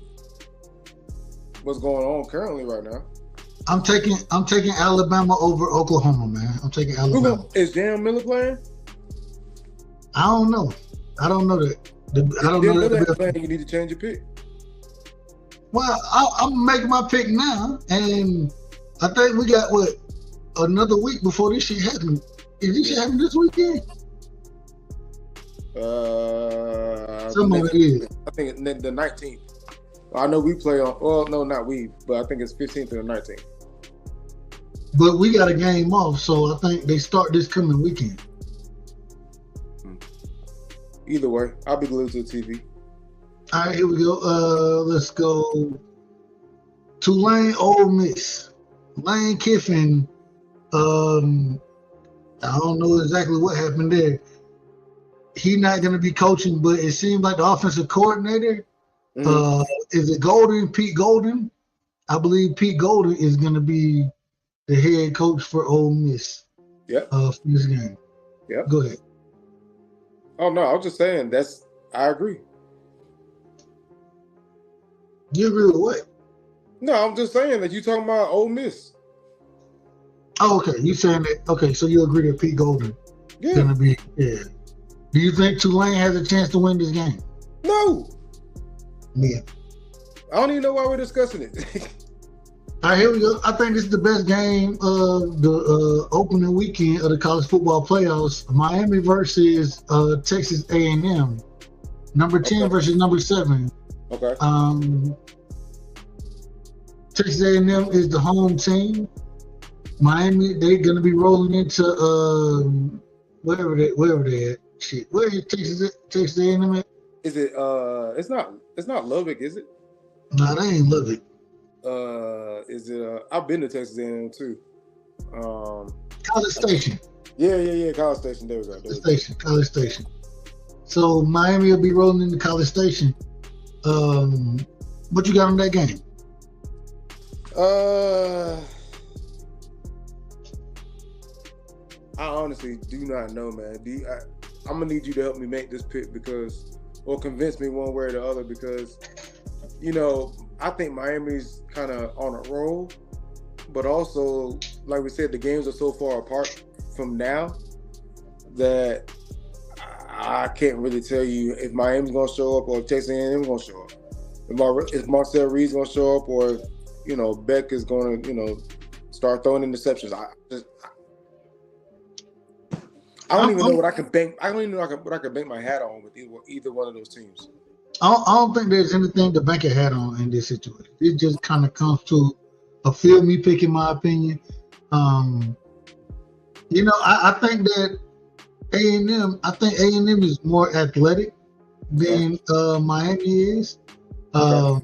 what's going on currently right now. I'm taking Alabama over Oklahoma, man. I'm taking Alabama. Is Jam Miller playing? I don't know that. I don't know that. You need to change your pick. Well, I'm making my pick now, and I think we got another week before this shit happens. Is this shit happening this weekend? Some of it is. I think it's the 19th. I know we play on. Well, no, not we, but I think it's 15th or 19th. But we got a game off, so I think they start this coming weekend. Either way, I'll be glued to the TV. All right, here we go. Let's go. Tulane, Ole Miss. Lane Kiffin. I don't know exactly what happened there. he's not going to be coaching, but it seems like the offensive coordinator, Mhm. is it Golden, Pete Golden? I believe Pete Golden is going to be the head coach for Ole Miss Yep. for this game. Yep. Go ahead. Oh no, I was just saying I agree. You agree with what? No, I'm just saying that you talking about Ole Miss. Oh, okay. You saying that? Okay, so you agree that Pete Golden is going to be? Yeah. Do you think Tulane has a chance to win this game? No. Yeah. I don't even know why we're discussing it. All right, here we go. I think this is the best game of the opening weekend of the college football playoffs. Miami versus Texas A&M. Number 10 versus number 7. Okay. Texas A&M is the home team. Miami, they're gonna be rolling into wherever they at. Shit, where is Texas A&M at? Is it? It's not Lubbock, is it? Nah, they ain't Lubbock. Is it? I've been to Texas A&M too. College Station. Yeah. College Station. There we go. College Station. So Miami will be rolling into College Station. What you got on that game? I honestly do not know, man. I'm gonna need you to help me make this pick or convince me one way or the other because, I think Miami's kind of on a roll, but also, like we said, the games are so far apart from now that I can't really tell you if Miami's gonna show up or if Texas A&M gonna show up. If Marcel Reed's gonna show up or Beck is gonna start throwing interceptions. I don't even know what I can bank. I don't even know what I can bank my hat on with either one of those teams. I don't think there's anything to bank a hat on in this situation. It just kind of comes to a feel me pick, in my opinion. I think that A&M. I think A&M is more athletic than Miami is. I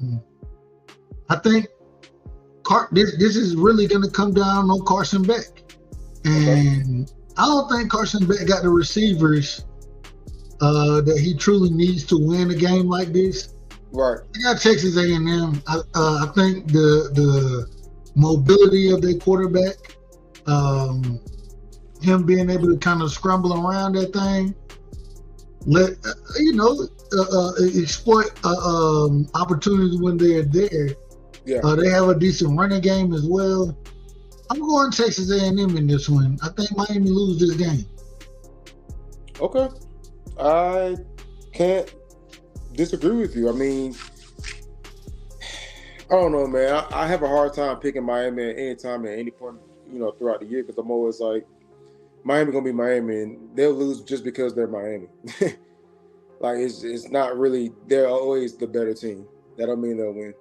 think this is really going to come down on Carson Beck, and I don't think Carson Beck got the receivers that he truly needs to win a game like this. Right. I got Texas A&M. I think the mobility of their quarterback, him being able to kind of scramble around that thing, exploit opportunities when they're there. Yeah. They have a decent running game as well. I'm going Texas A&M in this one. I think Miami lose this game. Okay. I can't disagree with you. I mean, I don't know, man. I have a hard time picking Miami at any time at any point, throughout the year because I'm always like, Miami gonna be Miami, and they'll lose just because they're Miami. Like it's not really. They're always the better team. That don't mean they'll win.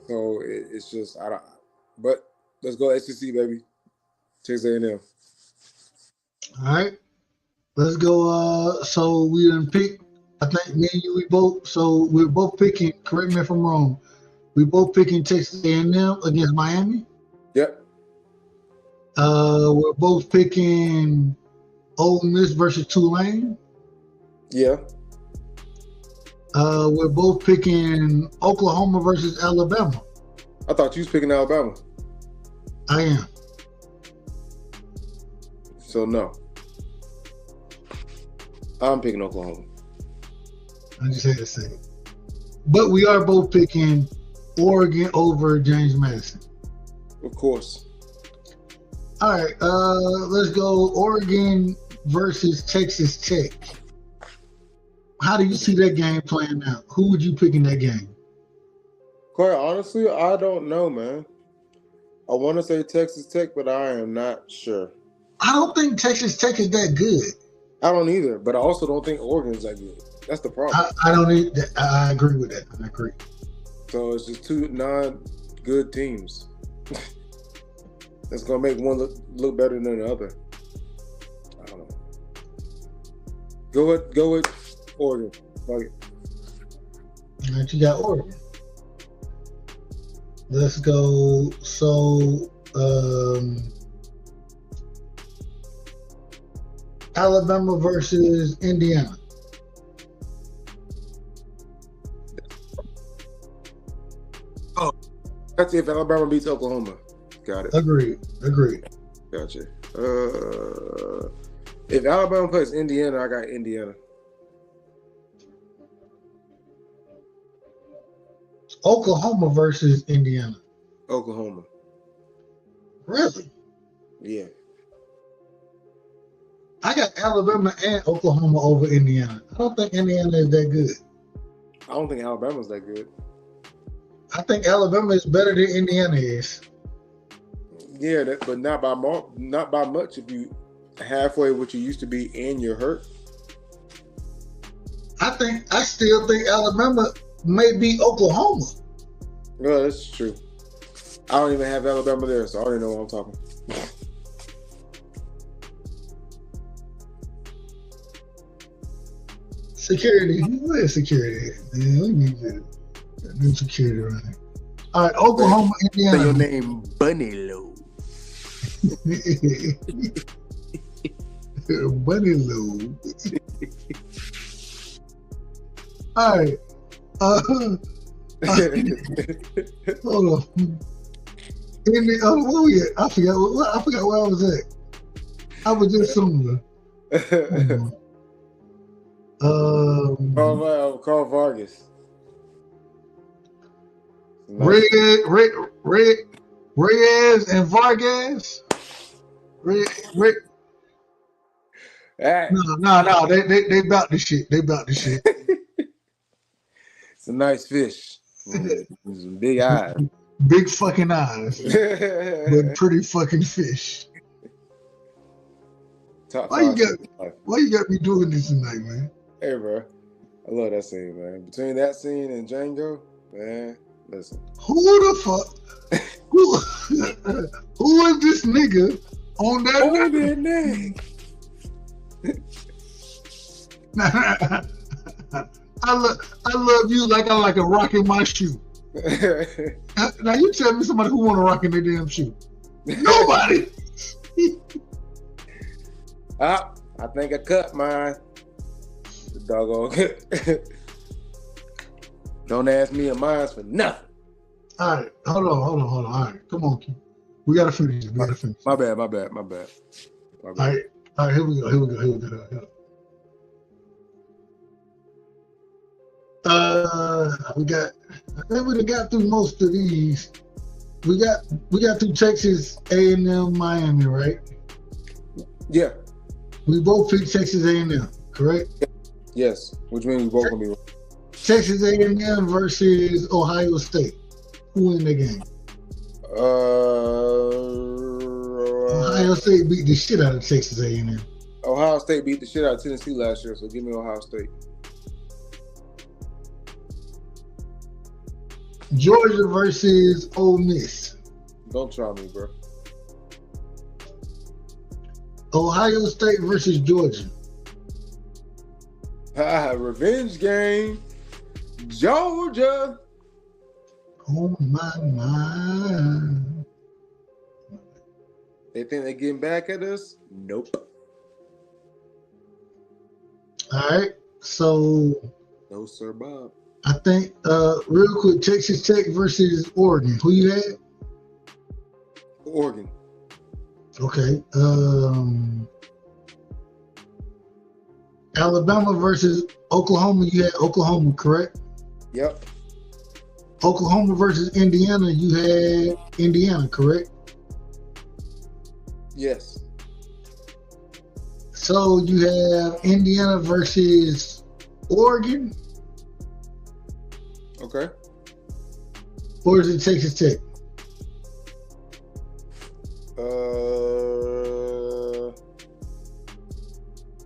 So it's just I don't. But let's go SEC, baby. Texas A&M. All right, let's go. So we done pick. I think me and you, we're both picking. Correct me if I'm wrong. We both picking Texas A&M against Miami. Yep. We're both picking Ole Miss versus Tulane. Yeah. We're both picking Oklahoma versus Alabama. I thought you was picking Alabama. I am. So no. I'm picking Oklahoma. I just had to say it. But we are both picking Oregon over James Madison. Of course. All right, let's go Oregon versus Texas Tech. How do you see that game playing out? Who would you pick in that game? Quite honestly, I don't know, man. I want to say Texas Tech, but I am not sure. I don't think Texas Tech is that good. I don't either, but I also don't think Oregon is that good. That's the problem. I don't need that. I agree with that. I agree. So it's just two non-good teams. That's gonna make one look better than the other. I don't know. Go with Oregon. Fuck it. All right, you got Oregon. Let's go. So I Alabama versus Indiana. Oh, that's if Alabama beats Oklahoma. Got it. Agreed. Gotcha. If Alabama plays Indiana, I got Indiana. Oklahoma versus Indiana. Oklahoma. Really? Yeah. I got Alabama and Oklahoma over Indiana. I don't think Indiana is that good. I don't think Alabama's that good. I think Alabama is better than Indiana is. Yeah, but not by much. If you halfway what you used to be and you're hurt. I still think Alabama may beat Oklahoma. Well, that's true. I don't even have Alabama there, so I don't even know what I'm talking. Security. Where's security? Man, we need to do security right. All right, Oklahoma, Indiana. Say your name, Bunny Low. Bunny Low. All right. Hold on. Where we at? I forgot where I was at. I was just somewhere. Carl Vargas. Reyes and Vargas. No, they about the shit. It's a nice fish. Some big eyes. Big fucking eyes. But pretty fucking fish. Why you got me doing this tonight, man? Hey, bro. I love that scene, man. Between that scene and Django, man, listen. Who the fuck? Who is this nigga on that nigga? I love you like I like a rock in my shoe. Now you tell me somebody who want to rock in their damn shoe. Nobody. I think I cut mine. The doggone. Don't ask me of mine for nothing. All right, hold on. All right, come on, Keith. We gotta finish. My bad. All right, here we go. I think we got through most of these. We got through Texas A&M, Miami, right? Yeah. We both picked Texas A&M, correct? Yes, which means we both gonna be wrong. Texas A&M versus Ohio State. Who in the game? Ohio State beat the shit out of Texas A&M. Ohio State beat the shit out of Tennessee last year, so give me Ohio State. Georgia versus Ole Miss. Don't try me, bro. Ohio State versus Georgia. Revenge game. Georgia. Oh my. They think they're getting back at us? Nope. All right. So. No, sir, Bob. I think, real quick, Texas Tech versus Oregon. Who you had? Oregon. Okay. Alabama versus Oklahoma. You had Oklahoma, correct? Yep. Oklahoma versus Indiana. You had Indiana, correct? Yes. So you have Indiana versus Oregon. Okay. Or is it Texas Tech?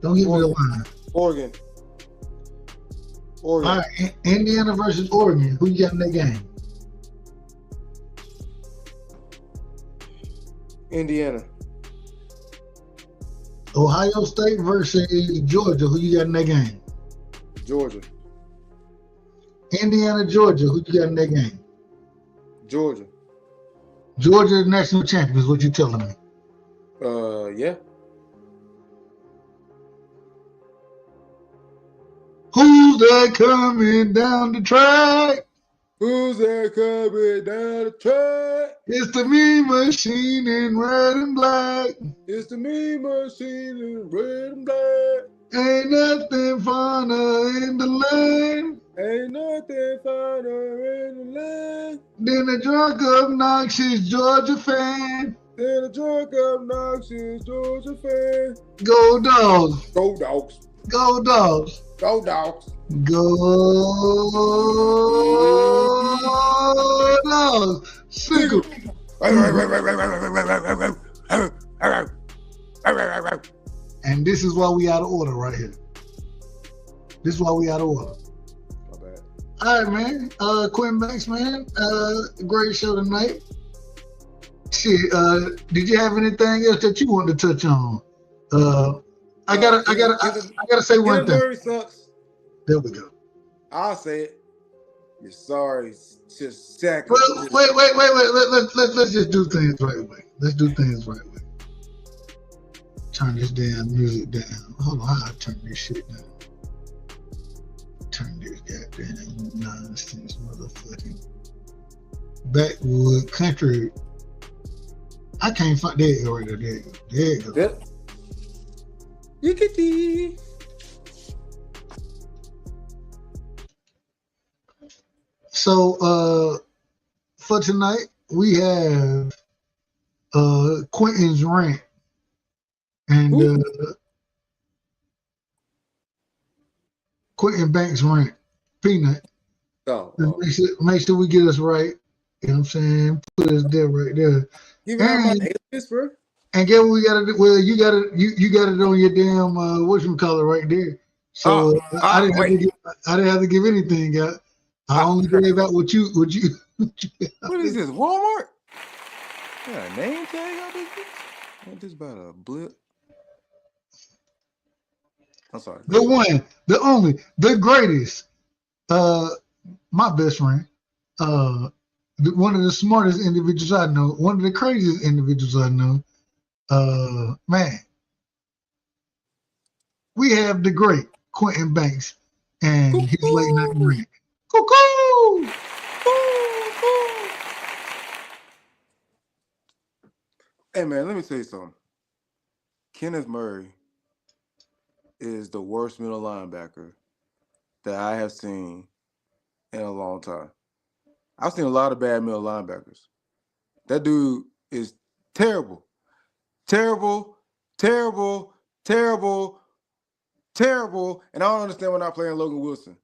Don't give me the line. Oregon. All right, Indiana versus Oregon. Who you got in that game? Indiana. Ohio State versus Georgia. Who you got in that game? Georgia. Indiana, Georgia. Who you got in that game? Georgia. Georgia national champions. What you telling me? Yeah. Who's that coming down the track? Who's that coming down the track? It's the Mean Machine in red and black. It's the Mean Machine in red and black. Ain't nothing funner in the land. Ain't nothing finer in the land than a drunk, obnoxious Georgia fan. than a drunk, obnoxious Georgia fan. Go Dogs. Go Dogs. Go Dogs. Go Dogs. Go Dogs. Sickle. And this is why we out of order right here. This is why we out of order. My bad. All right, man. Quentin Banks, man. Great show tonight. Shit. Did you have anything else that you wanted to touch on? I gotta say one thing. Murray sucks. There we go. I'll say it. You're sorry. It's just second. Well, wait. Let's just do things right away. Let's do things right away. Turn this damn music down. Hold on, I'll turn this shit down. Turn this goddamn nonsense motherfucking backwood country. I can't find there you go right there. There you go. Yep. Yickety. So for tonight we have Quentin's rant. And Quentin Banks rant. Peanut. Make sure we get us right. You know what I'm saying? Put us there right there. You got my alias, bro. And get what we gotta do. Well, you got it on your damn whatchamacallit right there. So I didn't have to give anything out. I only gave out what you What is this? Walmart? Yeah, a name tag out this bitch? Ain't this about a blip? I'm sorry. The one, the only, the greatest. My best friend. One of the smartest individuals I know. One of the craziest individuals I know. Man. We have the great Quentin Banks and his late night rant. Cuckoo! Hey man, let me tell you something. Kenneth Murray is the worst middle linebacker that I have seen in a long time. I've seen a lot of bad middle linebackers. That dude is terrible. Terrible, terrible, terrible, terrible. And I don't understand why not playing Logan Wilson.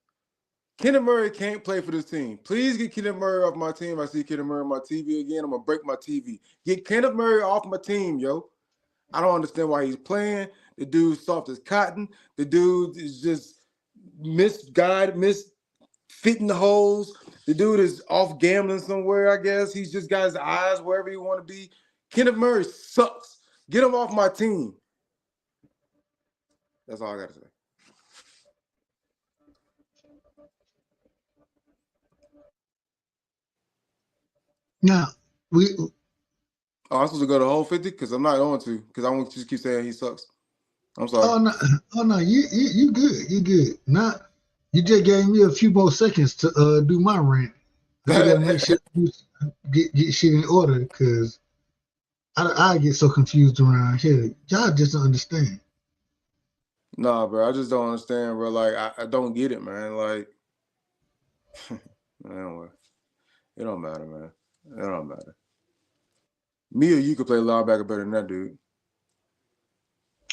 Kenneth Murray can't play for this team. Please get Kenneth Murray off my team. I see Kenneth Murray on my TV again. I'm going to break my TV. Get Kenneth Murray off my team, yo. I don't understand why he's playing. The dude's soft as cotton. The dude is just misguided, misfitting the holes. The dude is off gambling somewhere, I guess. He's just got his eyes wherever he want to be. Kenneth Murray sucks. Get him off my team. That's all I got to say. Now, I'm supposed to go to the whole 50? Because I'm not going to. Because I won't just keep saying he sucks. I'm sorry. Oh no, you good. You good. Now, you just gave me a few more seconds to do my rant. I gotta make sure get shit in order because I get so confused around here. Y'all just don't understand. Nah, bro, I just don't understand, bro. Like, I don't get it, man. Like, anyway, it don't matter, man. It don't matter. Me or you could play linebacker better than that dude.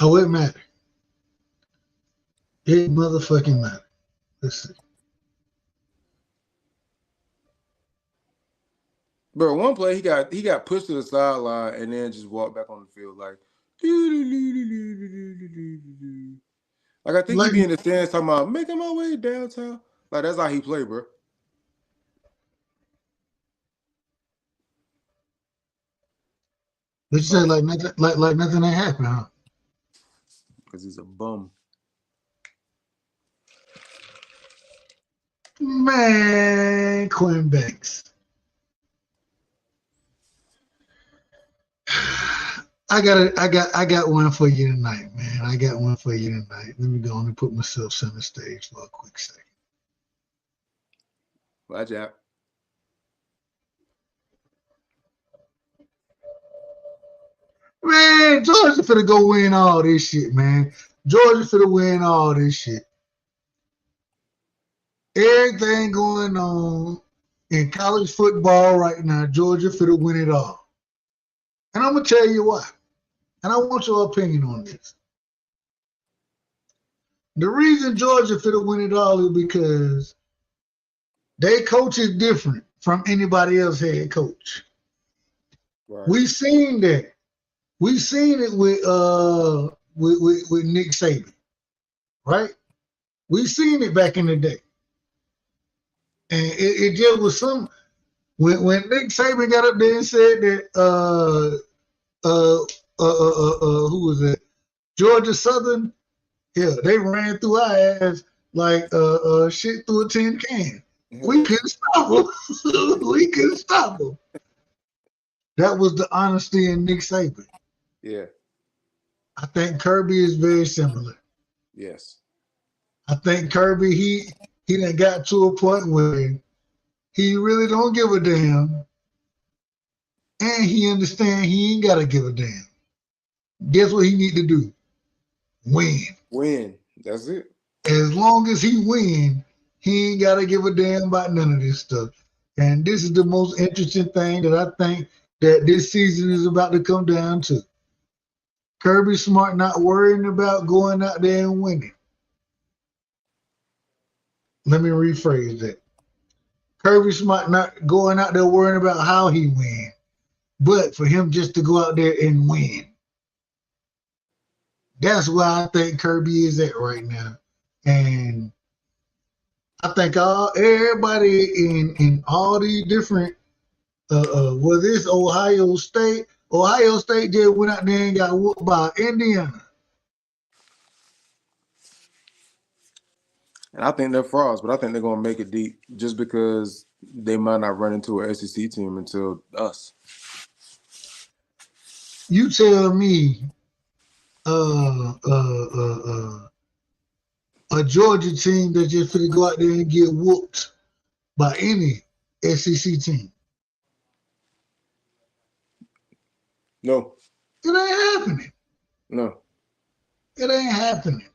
Oh, it matter. It motherfucking matter. Let's see. Bro, one play he got pushed to the sideline and then just walked back on the field like I think he be in the stands talking about making my way downtown. Like that's how he play, bro. Let's say like nothing ain't happened, huh? Because he's a bum. Man, Quentin Banks. I got one for you tonight, man. I got one for you tonight. Let me go on and put myself center stage for a quick second. Bye, Jack. Man, Georgia finna go win all this shit, man. Georgia finna win all this shit. Everything going on in college football right now, Georgia finna win it all. And I'm gonna tell you why. And I want your opinion on this. The reason Georgia finna win it all is because their coach is different from anybody else head coach. Right. We seen that. We seen it with Nick Saban, right? We seen it back in the day, and it just was some when Nick Saban got up there and said that who was it? Georgia Southern, yeah, they ran through our ass like shit through a tin can. We couldn't stop them. We couldn't stop them. That was the honesty in Nick Saban. Yeah. I think Kirby is very similar. Yes. I think Kirby, he done got to a point where he really don't give a damn. And he understand he ain't gotta give a damn. Guess what he need to do? Win. Win. That's it. As long as he win, he ain't gotta give a damn about none of this stuff. And this is the most interesting thing that I think that this season is about to come down to. Kirby Smart not worrying about going out there and winning. Let me rephrase that. Kirby Smart not going out there worrying about how he win, but for him just to go out there and win. That's where I think Kirby is at right now. And I think everybody in all these different, whether it's Ohio State just went out there and got whooped by Indiana. And I think they're frauds, but I think they're going to make it deep just because they might not run into an SEC team until us. You tell me a Georgia team that just finna go out there and get whooped by any SEC team. No. It ain't happening. No. It ain't happening.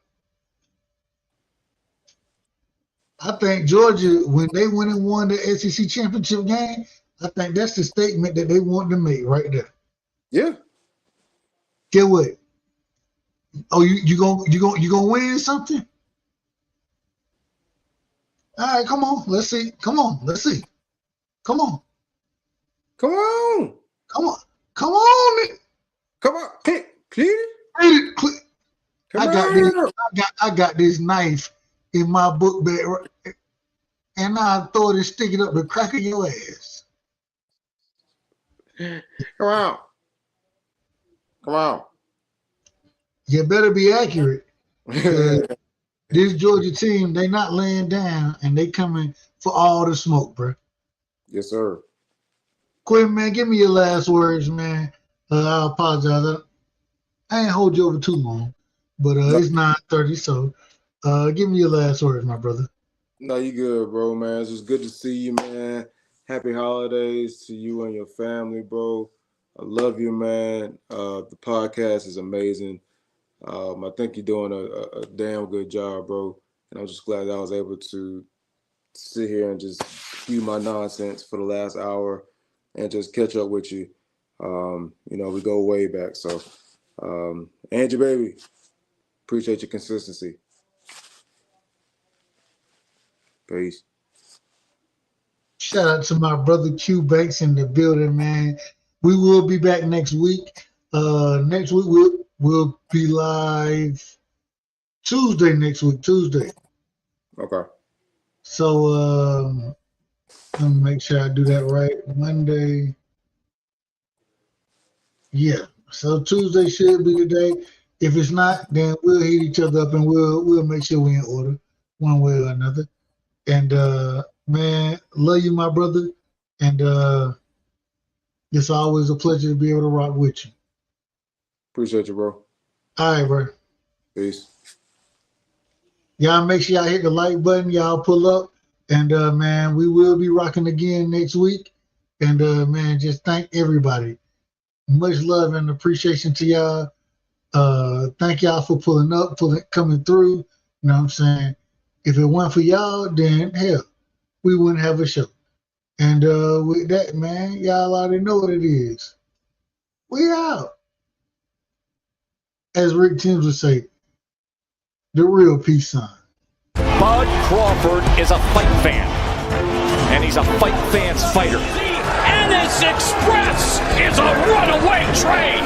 I think Georgia, when they went and won the SEC championship game, I think that's the statement that they want to make right there. Yeah. Get what? Oh, you gonna win something? All right, come on, let's see. Come on, let's see. Come on. Come on. Come on. Come on. Come on. Please. I got this knife in my book bag, and I throw it, stick it up the crack of your ass. Come on. Come on. You better be accurate. This Georgia team, they not laying down, and they coming for all the smoke, bro. Yes, sir. Quinn, man, give me your last words, man. I apologize. I ain't hold you over too long, but it's 9:30, so give me your last words, my brother. No, you good, bro, man. It's just good to see you, man. Happy holidays to you and your family, bro. I love you, man. The podcast is amazing. I think you're doing a damn good job, bro. And I'm just glad that I was able to sit here and just spew my nonsense for the last hour and just catch up with you. We go way back. So, Angie, baby, appreciate your consistency. Peace. Shout out to my brother Q Banks in the building, man. We will be back next week. Next week we'll be live Tuesday next week, Tuesday. Okay. So let me make sure I do that right. Monday. Yeah. So Tuesday should be the day. If it's not, then we'll hit each other up and we'll make sure we're in order one way or another. And man, love you, my brother. And it's always a pleasure to be able to rock with you. Appreciate you, bro. All right, bro. Peace. Y'all make sure y'all hit the like button. Y'all pull up. And, man, we will be rocking again next week. And, man, just thank everybody. Much love and appreciation to y'all. Thank y'all for pulling up, coming through. You know what I'm saying? If it weren't for y'all, then, hell, we wouldn't have a show. And with that, man, y'all already know what it is. We out. As Rick Timms would say, the real peace sign. Bud Crawford is a fight fan, and he's a fight fan's fighter. The NS Express is a runaway train.